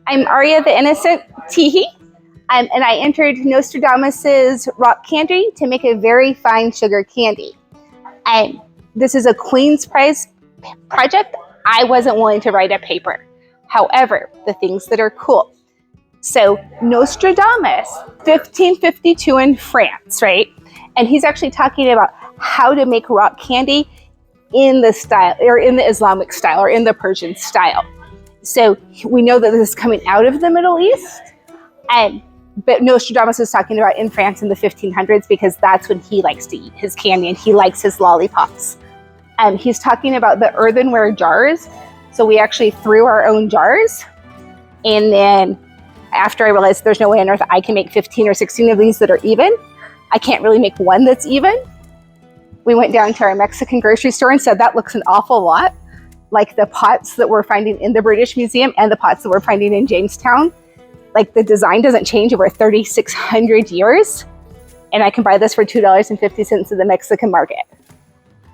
I'm Auria the Innocent, teehee, and I entered Nostrodomus's rock candy to make a very fine sugar candy. And this is a Queen's Prize project. I wasn't willing to write a paper. However, the things that are cool. So Nostrodomus, 1552 in France, right? And he's actually talking about how to make rock candy in the style, or in the Islamic style, or in the Persian style. So we know that this is coming out of the Middle East, but Nostrodomus is talking about in France in the 1500s because that's when he likes to eat his candy and he likes his lollipops. And he's talking about the earthenware jars. So we actually threw our own jars. And then after I realized there's no way on earth I can make 15 or 16 of these that are even, I can't really make one that's even. We went down to our Mexican grocery store and said that looks an awful lot like the pots that we're finding in the British Museum and the pots that we're finding in Jamestown. Like the design doesn't change over 3,600 years. And I can buy this for $2.50 in the Mexican market.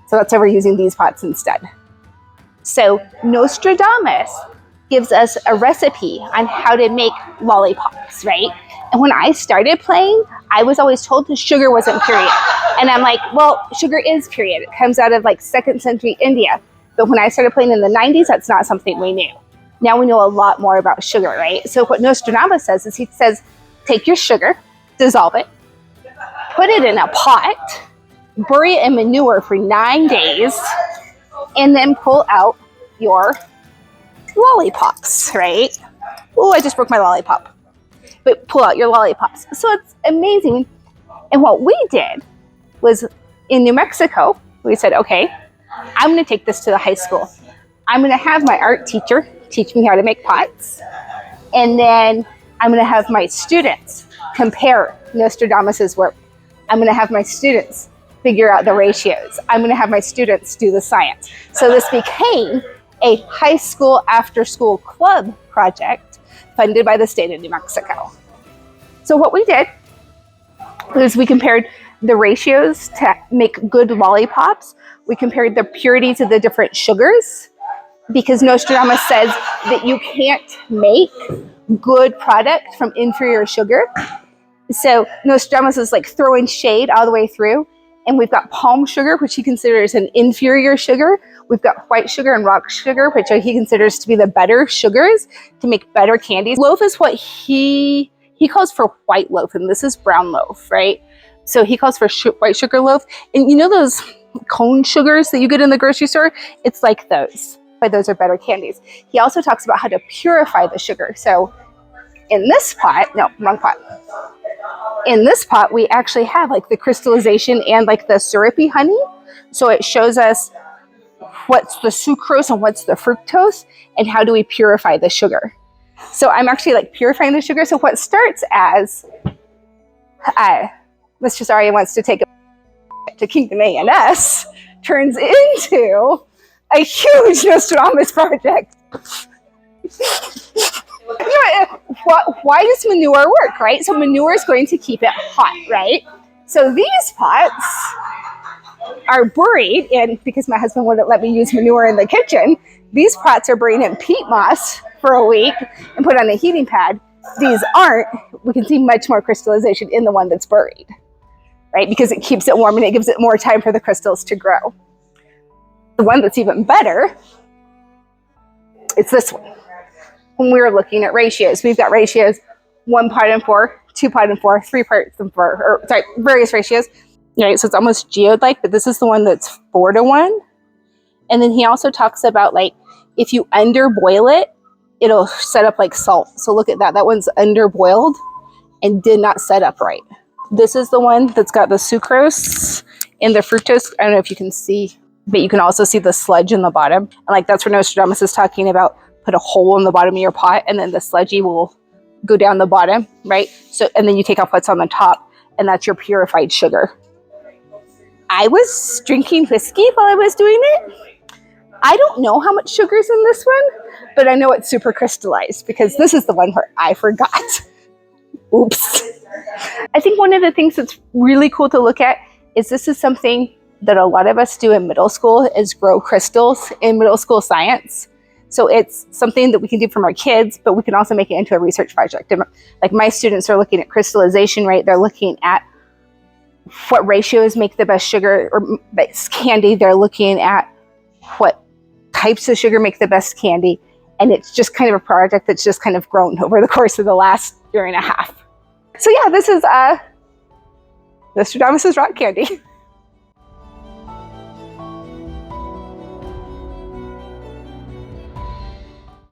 So that's why we're using these pots instead. So Nostrodomus gives us a recipe on how to make lollipops, right? And when I started playing, I was always told that sugar wasn't period. And I'm like, well, sugar is period. It comes out of like 2nd century India. But when I started playing in the 90s, that's not something we knew. Now we know a lot more about sugar, right? So what Nostrodomus says is he says, take your sugar, dissolve it, put it in a pot, bury it in manure for 9 days, and then pull out your lollipops, right? Oh, I just broke my lollipop. But pull out your lollipops. So it's amazing. And what we did was in New Mexico, we said, okay, I'm going to take this to the high school. I'm going to have my art teacher teach me how to make pots. And then I'm going to have my students compare Nostrodomus's work. I'm going to have my students figure out the ratios. I'm going to have my students do the science. So this became a high school after school club project funded by the state of New Mexico. So what we did was we compared the ratios to make good lollipops. We compared the purities of the different sugars because Nostrodomus says that you can't make good product from inferior sugar. So Nostrodomus is like throwing shade all the way through. And we've got palm sugar, which he considers an inferior sugar. We've got white sugar and rock sugar, which he considers to be the better sugars to make better candies. Loaf is what he calls for white loaf, and this is brown loaf, right? So he calls for white sugar loaf. And you know those cone sugars that you get in the grocery store? It's like those, but those are better candies. He also talks about how to purify the sugar. So in this pot, no, wrong pot. In this pot, we actually have like the crystallization and like the syrupy honey. So it shows us what's the sucrose and what's the fructose and how do we purify the sugar. So I'm actually like purifying the sugar. So what starts as, Mistress Auria wants to take to Kingdom A&S turns into a huge Nostrodomus project. Why does manure work, right? So manure is going to keep it hot, right? So these pots are buried in, because my husband wouldn't let me use manure in the kitchen, these pots are buried in peat moss for a week and put on a heating pad. These aren't. We can see much more crystallization in the one that's buried, right? Because it keeps it warm and it gives it more time for the crystals to grow. The one that's even better, it's this one. When we were looking at ratios, we've got ratios 1 pot in 4, 2 pot in 4, 3 parts in 4, or sorry, various ratios. Right, so it's almost geode-like, but this is the one that's 4-to-1. And then he also talks about like if you underboil it, it'll set up like salt. So look at that. That one's underboiled and did not set up right. This is the one that's got the sucrose and the fructose. I don't know if you can see, but you can also see the sludge in the bottom. And like that's where Nostrodomus is talking about. Put a hole in the bottom of your pot and then the sludgy will go down the bottom, right? So, and then you take off what's on the top and that's your purified sugar. I was drinking whiskey while I was doing it. I don't know how much sugar's in this one, but I know it's super crystallized because this is the one where I forgot. Oops. I think one of the things that's really cool to look at is this is something that a lot of us do in middle school is grow crystals in middle school science. So it's something that we can do from our kids, but we can also make it into a research project. And like my students are looking at crystallization rate. They're looking at what ratios make the best sugar or best candy. They're looking at what types of sugar make the best candy. And it's just kind of a project that's just kind of grown over the course of the last year and a half. So yeah, this is Nostrodomus's rock candy.